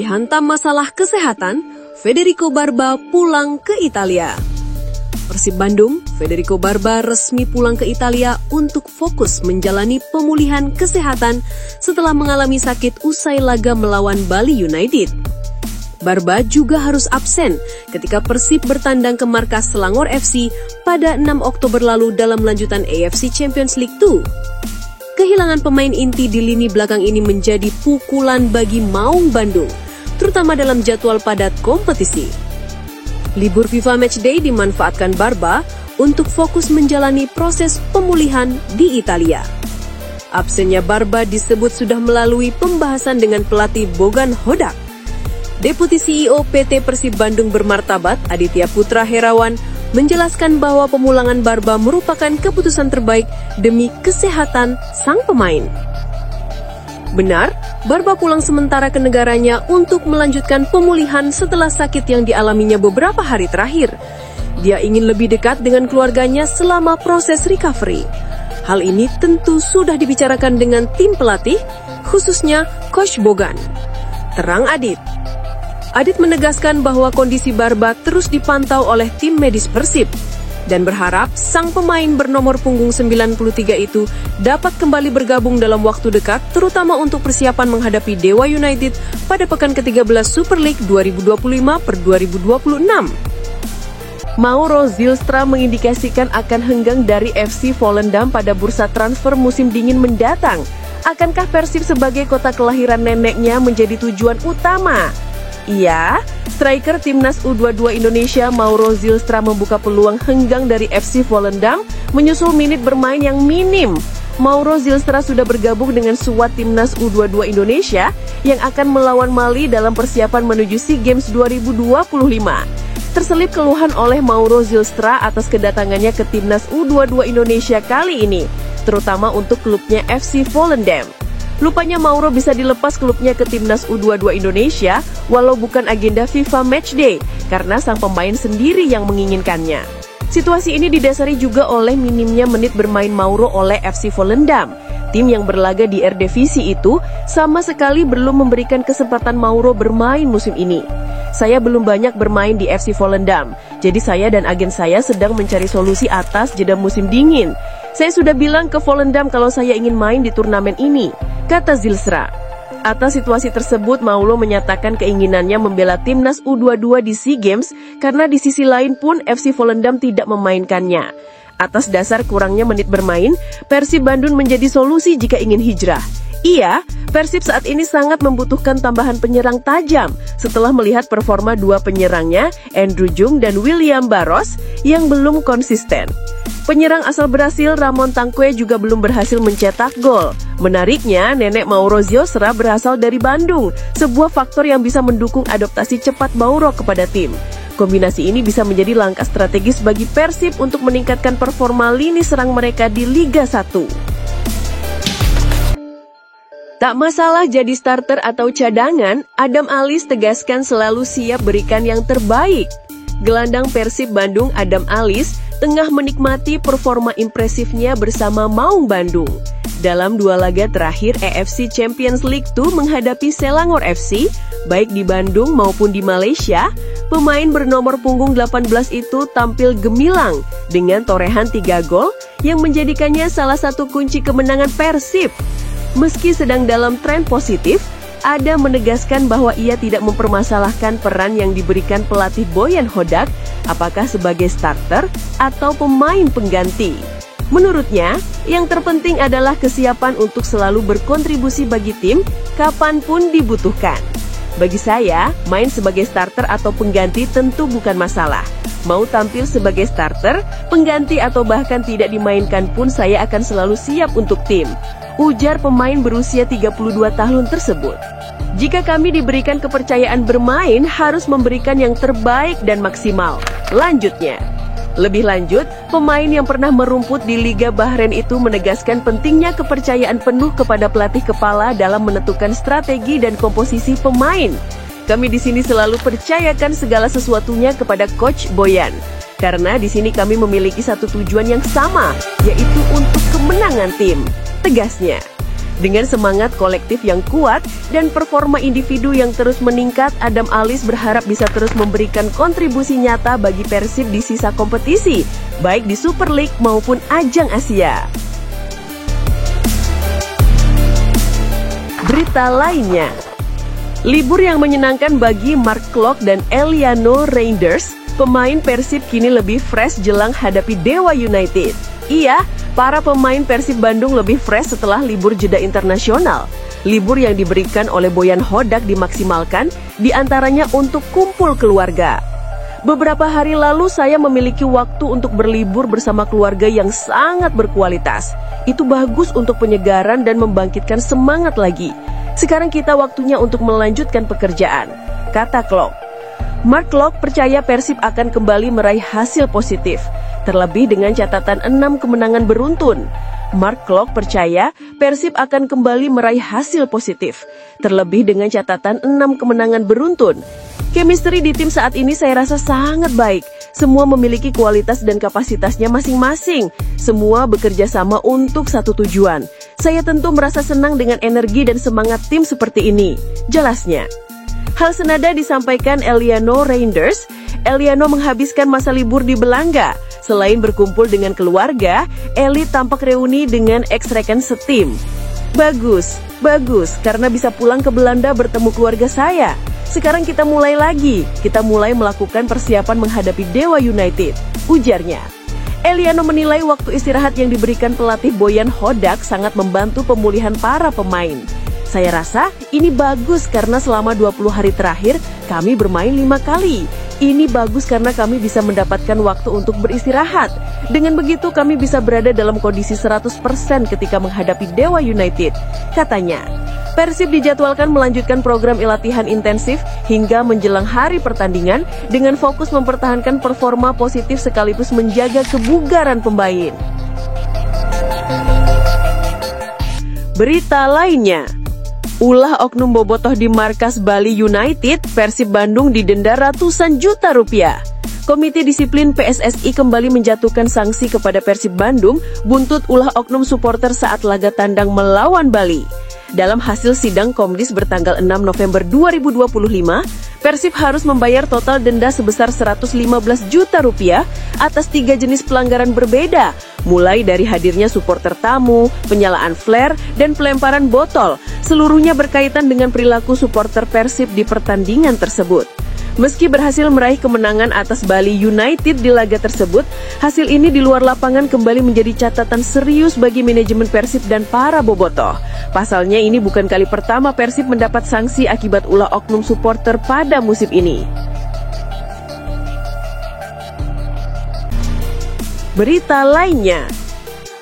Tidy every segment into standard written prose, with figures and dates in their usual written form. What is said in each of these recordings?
Dihantam masalah kesehatan, Federico Barba pulang ke Italia. Persib Bandung, Federico Barba resmi pulang ke Italia untuk fokus menjalani pemulihan kesehatan setelah mengalami sakit usai laga melawan Bali United. Barba juga harus absen ketika Persib bertandang ke markas Selangor FC pada 6 Oktober lalu dalam lanjutan AFC Champions League 2. Kehilangan pemain inti di lini belakang ini menjadi pukulan bagi Maung Bandung, terutama dalam jadwal padat kompetisi. Libur FIFA Matchday dimanfaatkan Barba untuk fokus menjalani proses pemulihan di Italia. Absennya Barba disebut sudah melalui pembahasan dengan pelatih Bogan Hodak. Deputi CEO PT Persib Bandung bermartabat, Aditya Putra Herawan, menjelaskan bahwa pemulangan Barba merupakan keputusan terbaik demi kesehatan sang pemain. Benar, Barba pulang sementara ke negaranya untuk melanjutkan pemulihan setelah sakit yang dialaminya beberapa hari terakhir. Dia ingin lebih dekat dengan keluarganya selama proses recovery. Hal ini tentu sudah dibicarakan dengan tim pelatih, khususnya Coach Bogan. Terang Adit. Adit menegaskan bahwa kondisi Barba terus dipantau oleh tim medis Persib dan berharap sang pemain bernomor punggung 93 itu dapat kembali bergabung dalam waktu dekat, terutama untuk persiapan menghadapi Dewa United pada pekan ke-13 Super League 2025/2026. Mauro Zylstra mengindikasikan akan henggang dari FC Volendam pada bursa transfer musim dingin mendatang. Akankah Persib sebagai kota kelahiran neneknya menjadi tujuan utama? Iya, striker timnas U22 Indonesia Mauro Zylstra membuka peluang henggang dari FC Volendam menyusul menit bermain yang minim. Mauro Zylstra sudah bergabung dengan skuad timnas U22 Indonesia yang akan melawan Mali dalam persiapan menuju SEA Games 2025. Terselip keluhan oleh Mauro Zylstra atas kedatangannya ke timnas U22 Indonesia kali ini, terutama untuk klubnya FC Volendam. Lupanya Mauro bisa dilepas klubnya ke timnas U22 Indonesia walau bukan agenda FIFA Matchday karena sang pemain sendiri yang menginginkannya. Situasi ini didasari juga oleh minimnya menit bermain Mauro oleh FC Volendam. Tim yang berlaga di Eredivisie itu sama sekali belum memberikan kesempatan Mauro bermain musim ini. Saya belum banyak bermain di FC Volendam, jadi saya dan agen saya sedang mencari solusi atas jeda musim dingin. Saya sudah bilang ke Volendam kalau saya ingin main di turnamen ini, kata Zylstra. Atas situasi tersebut, Mauro menyatakan keinginannya membela timnas U22 di SEA Games karena di sisi lain pun FC Volendam tidak memainkannya. Atas dasar kurangnya menit bermain, Persib Bandung menjadi solusi jika ingin hijrah. Iya, Persib saat ini sangat membutuhkan tambahan penyerang tajam setelah melihat performa dua penyerangnya, Andrew Jung dan William Barros, yang belum konsisten. Penyerang asal Brasil Ramon Tanque juga belum berhasil mencetak gol. Menariknya, nenek Mauro Zylstra berasal dari Bandung, sebuah faktor yang bisa mendukung adaptasi cepat Mauro kepada tim. Kombinasi ini bisa menjadi langkah strategis bagi Persib untuk meningkatkan performa lini serang mereka di Liga 1. Tak masalah jadi starter atau cadangan, Adam Alis tegaskan selalu siap berikan yang terbaik. Gelandang Persib Bandung Adam Alis tengah menikmati performa impresifnya bersama Maung Bandung. Dalam dua laga terakhir AFC Champions League 2 menghadapi Selangor FC, baik di Bandung maupun di Malaysia, pemain bernomor punggung 18 itu tampil gemilang dengan torehan 3 gol yang menjadikannya salah satu kunci kemenangan Persib. Meski sedang dalam tren positif, Adam menegaskan bahwa ia tidak mempermasalahkan peran yang diberikan pelatih Boyan Hodak, apakah sebagai starter atau pemain pengganti. Menurutnya, yang terpenting adalah kesiapan untuk selalu berkontribusi bagi tim kapanpun dibutuhkan. Bagi saya, main sebagai starter atau pengganti tentu bukan masalah. Mau tampil sebagai starter, pengganti atau bahkan tidak dimainkan pun saya akan selalu siap untuk tim, ujar pemain berusia 32 tahun tersebut. Jika kami diberikan kepercayaan bermain, harus memberikan yang terbaik dan maksimal, lanjutnya. Lebih lanjut, pemain yang pernah merumput di Liga Bahrain itu menegaskan pentingnya kepercayaan penuh kepada pelatih kepala dalam menentukan strategi dan komposisi pemain. Kami di sini selalu percayakan segala sesuatunya kepada Coach Boyan, karena di sini kami memiliki satu tujuan yang sama, yaitu untuk kemenangan tim, tegasnya. Dengan semangat kolektif yang kuat dan performa individu yang terus meningkat, Adam Alis berharap bisa terus memberikan kontribusi nyata bagi Persib di sisa kompetisi, baik di Super League maupun ajang Asia. Berita lainnya, libur yang menyenangkan bagi Mark Klok dan Eliano Reinders. Pemain Persib kini lebih fresh jelang hadapi Dewa United. Iya, para pemain Persib Bandung lebih fresh setelah libur jeda internasional. Libur yang diberikan oleh Boyan Hodak dimaksimalkan, diantaranya untuk kumpul keluarga. Beberapa hari lalu saya memiliki waktu untuk berlibur bersama keluarga yang sangat berkualitas. Itu bagus untuk penyegaran dan membangkitkan semangat lagi. Sekarang kita waktunya untuk melanjutkan pekerjaan, kata Klok. Mark Klok percaya Persib akan kembali meraih hasil positif, terlebih dengan catatan 6 kemenangan beruntun. Mark Klok percaya Persib akan kembali meraih hasil positif, terlebih dengan catatan 6 kemenangan beruntun. Chemistry di tim saat ini saya rasa sangat baik. Semua memiliki kualitas dan kapasitasnya masing-masing. Semua bekerja sama untuk satu tujuan. Saya tentu merasa senang dengan energi dan semangat tim seperti ini, jelasnya. Hal senada disampaikan Eliano Reinders. Eliano menghabiskan masa libur di Belanda. Selain berkumpul dengan keluarga, Eli tampak reuni dengan ex-rekan setim. Bagus, karena bisa pulang ke Belanda bertemu keluarga saya. Sekarang kita mulai lagi, kita mulai melakukan persiapan menghadapi Dewa United, ujarnya. Eliano menilai waktu istirahat yang diberikan pelatih Boyan Hodak sangat membantu pemulihan para pemain. Saya rasa ini bagus karena selama 20 hari terakhir kami bermain 5 kali. Ini bagus karena kami bisa mendapatkan waktu untuk beristirahat. Dengan begitu kami bisa berada dalam kondisi 100% ketika menghadapi Dewa United, katanya. Persib dijadwalkan melanjutkan program latihan intensif hingga menjelang hari pertandingan dengan fokus mempertahankan performa positif sekaligus menjaga kebugaran pemain. Berita lainnya, ulah oknum bobotoh di markas Bali United, Persib Bandung didenda ratusan juta rupiah. Komite Disiplin PSSI kembali menjatuhkan sanksi kepada Persib Bandung buntut ulah oknum supporter saat laga tandang melawan Bali. Dalam hasil sidang Komdis bertanggal 6 November 2025, Persib harus membayar total denda sebesar 115 juta rupiah atas 3 jenis pelanggaran berbeda, mulai dari hadirnya supporter tamu, penyalaan flare, dan pelemparan botol. Seluruhnya berkaitan dengan perilaku supporter Persib di pertandingan tersebut. Meski berhasil meraih kemenangan atas Bali United di laga tersebut, hasil ini di luar lapangan kembali menjadi catatan serius bagi manajemen Persib dan para bobotoh. Pasalnya ini bukan kali pertama Persib mendapat sanksi akibat ulah oknum supporter pada musim ini. Berita lainnya,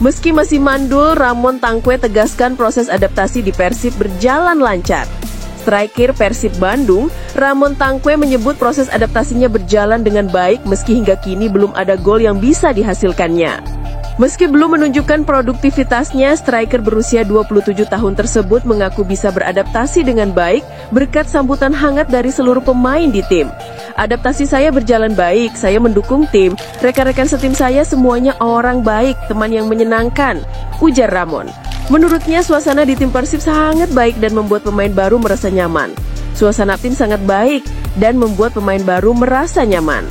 meski masih mandul, Ramon Tangkwe tegaskan proses adaptasi di Persib berjalan lancar. Striker Persib Bandung, Ramon Tangkwe menyebut proses adaptasinya berjalan dengan baik meski hingga kini belum ada gol yang bisa dihasilkannya. Meski belum menunjukkan produktivitasnya, striker berusia 27 tahun tersebut mengaku bisa beradaptasi dengan baik berkat sambutan hangat dari seluruh pemain di tim. Adaptasi saya berjalan baik, saya mendukung tim, rekan-rekan setim saya semuanya orang baik, teman yang menyenangkan, ujar Ramon. Menurutnya suasana di tim Persib sangat baik dan membuat pemain baru merasa nyaman. Suasana tim sangat baik dan membuat pemain baru merasa nyaman.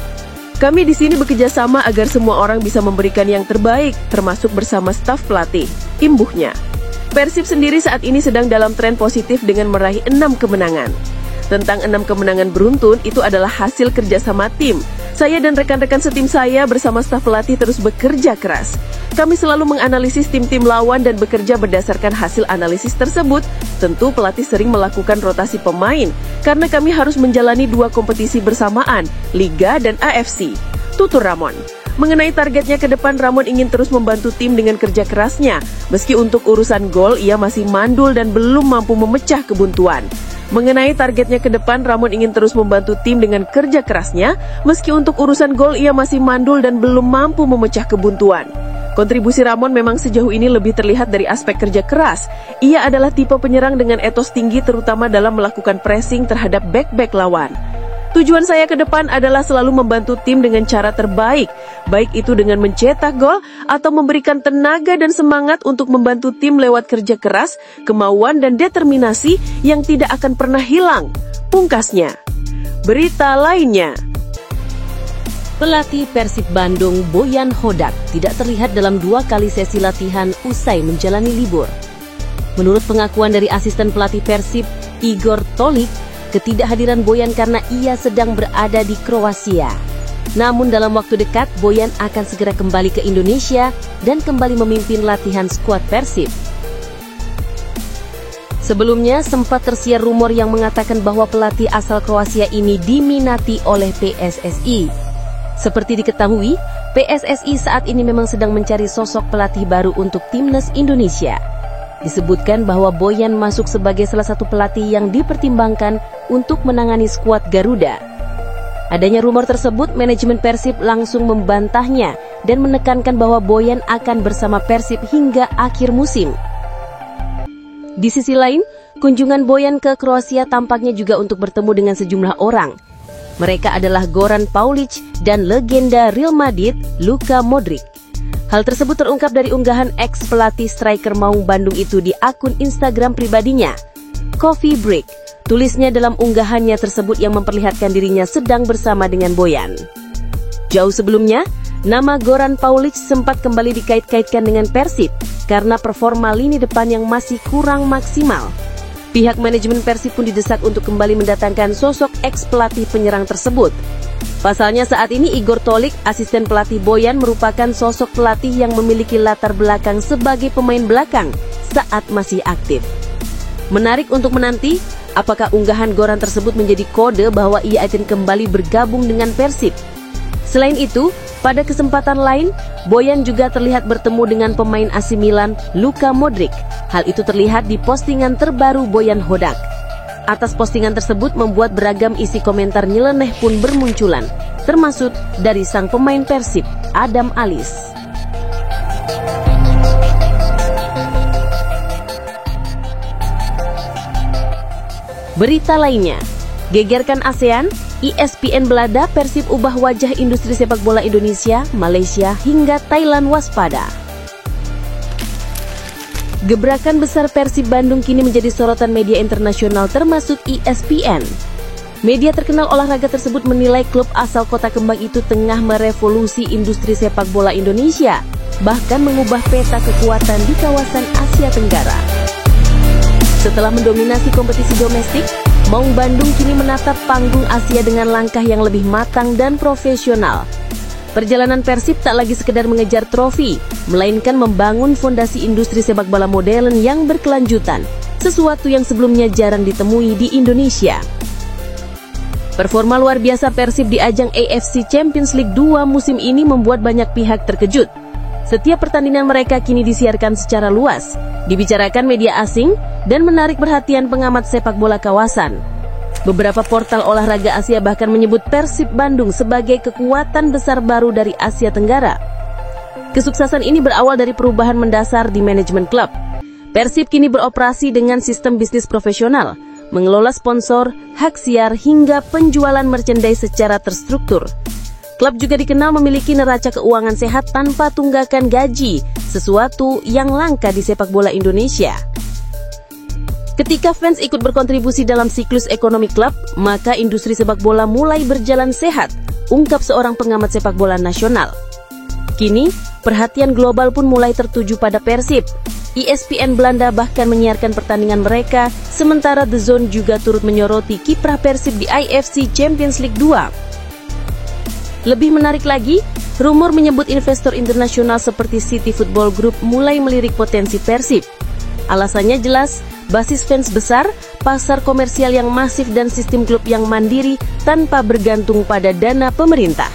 Kami di sini bekerja sama agar semua orang bisa memberikan yang terbaik, termasuk bersama staf pelatih, imbuhnya. Persib sendiri saat ini sedang dalam tren positif dengan meraih 6 kemenangan. Tentang 6 kemenangan beruntun, itu adalah hasil kerjasama tim. Saya dan rekan-rekan setim saya bersama staf pelatih terus bekerja keras. Kami selalu menganalisis tim-tim lawan dan bekerja berdasarkan hasil analisis tersebut. Tentu pelatih sering melakukan rotasi pemain, karena kami harus menjalani 2 kompetisi bersamaan, Liga dan AFC, tutur Ramon. Mengenai targetnya ke depan, Ramon ingin terus membantu tim dengan kerja kerasnya. Meski untuk urusan gol, ia masih mandul dan belum mampu memecah kebuntuan. Mengenai targetnya ke depan, Ramon ingin terus membantu tim dengan kerja kerasnya. Meski untuk urusan gol, ia masih mandul dan belum mampu memecah kebuntuan. Kontribusi Ramon memang sejauh ini lebih terlihat dari aspek kerja keras. Ia adalah tipe penyerang dengan etos tinggi terutama dalam melakukan pressing terhadap bek-bek lawan, Tujuan saya ke depan adalah selalu membantu tim dengan cara terbaik, baik itu dengan mencetak gol atau memberikan tenaga dan semangat untuk membantu tim lewat kerja keras, kemauan dan determinasi yang tidak akan pernah hilang, pungkasnya. Berita lainnya. Pelatih Persib Bandung Boyan Hodak tidak terlihat dalam 2 kali sesi latihan usai menjalani libur. Menurut pengakuan dari asisten pelatih Persib, Igor Tolik, ketidakhadiran Boyan karena ia sedang berada di Kroasia. Namun dalam waktu dekat, Boyan akan segera kembali ke Indonesia dan kembali memimpin latihan skuad Persib. Sebelumnya sempat tersiar rumor yang mengatakan bahwa pelatih asal Kroasia ini diminati oleh PSSI. Seperti diketahui, PSSI saat ini memang sedang mencari sosok pelatih baru untuk timnas Indonesia. Disebutkan bahwa Boyan masuk sebagai salah satu pelatih yang dipertimbangkan untuk menangani skuad Garuda. Adanya rumor tersebut, manajemen Persib langsung membantahnya dan menekankan bahwa Boyan akan bersama Persib hingga akhir musim. Di sisi lain, kunjungan Boyan ke Kroasia tampaknya juga untuk bertemu dengan sejumlah orang. Mereka adalah Goran Paulic dan legenda Real Madrid, Luka Modric. Hal tersebut terungkap dari unggahan ex-pelatih striker Maung Bandung itu di akun Instagram pribadinya, Coffee Break. Tulisnya dalam unggahannya tersebut yang memperlihatkan dirinya sedang bersama dengan Boyan. Jauh sebelumnya, nama Goran Paulic sempat kembali dikait-kaitkan dengan Persib karena performa lini depan yang masih kurang maksimal. Pihak manajemen Persib pun didesak untuk kembali mendatangkan sosok ex-pelatih penyerang tersebut. Pasalnya saat ini Igor Tolik, asisten pelatih Boyan, merupakan sosok pelatih yang memiliki latar belakang sebagai pemain belakang saat masih aktif. Menarik untuk menanti, apakah unggahan Goran tersebut menjadi kode bahwa ia akan kembali bergabung dengan Persib. Selain itu, pada kesempatan lain, Boyan juga terlihat bertemu dengan pemain AC Milan, Luka Modric. Hal itu terlihat di postingan terbaru Boyan Hodak. Atas postingan tersebut membuat beragam isi komentar nyeleneh pun bermunculan, termasuk dari sang pemain Persib, Adam Alis. Berita lainnya, gegerkan ASEAN, ESPN belada Persib ubah wajah industri sepak bola Indonesia, Malaysia hingga Thailand waspada. Gebrakan besar Persib Bandung kini menjadi sorotan media internasional termasuk ESPN. Media terkenal olahraga tersebut menilai klub asal Kota Kembang itu tengah merevolusi industri sepak bola Indonesia, bahkan mengubah peta kekuatan di kawasan Asia Tenggara. Setelah mendominasi kompetisi domestik, Maung Bandung kini menatap panggung Asia dengan langkah yang lebih matang dan profesional. Perjalanan Persib tak lagi sekedar mengejar trofi, melainkan membangun fondasi industri sepak bola modern yang berkelanjutan, sesuatu yang sebelumnya jarang ditemui di Indonesia. Performa luar biasa Persib di ajang AFC Champions League 2 musim ini membuat banyak pihak terkejut. Setiap pertandingan mereka kini disiarkan secara luas, dibicarakan media asing, dan menarik perhatian pengamat sepak bola kawasan. Beberapa portal olahraga Asia bahkan menyebut Persib Bandung sebagai kekuatan besar baru dari Asia Tenggara. Kesuksesan ini berawal dari perubahan mendasar di manajemen klub. Persib kini beroperasi dengan sistem bisnis profesional, mengelola sponsor, hak siar, hingga penjualan merchandise secara terstruktur. Klub juga dikenal memiliki neraca keuangan sehat tanpa tunggakan gaji, sesuatu yang langka di sepak bola Indonesia. Ketika fans ikut berkontribusi dalam siklus ekonomi klub, maka industri sepak bola mulai berjalan sehat, ungkap seorang pengamat sepak bola nasional. Kini, perhatian global pun mulai tertuju pada Persib. ESPN Belanda bahkan menyiarkan pertandingan mereka, sementara The Zone juga turut menyoroti kiprah Persib di AFC Champions League 2. Lebih menarik lagi, rumor menyebut investor internasional seperti City Football Group mulai melirik potensi Persib. Alasannya jelas, basis fans besar, pasar komersial yang masif dan sistem klub yang mandiri tanpa bergantung pada dana pemerintah.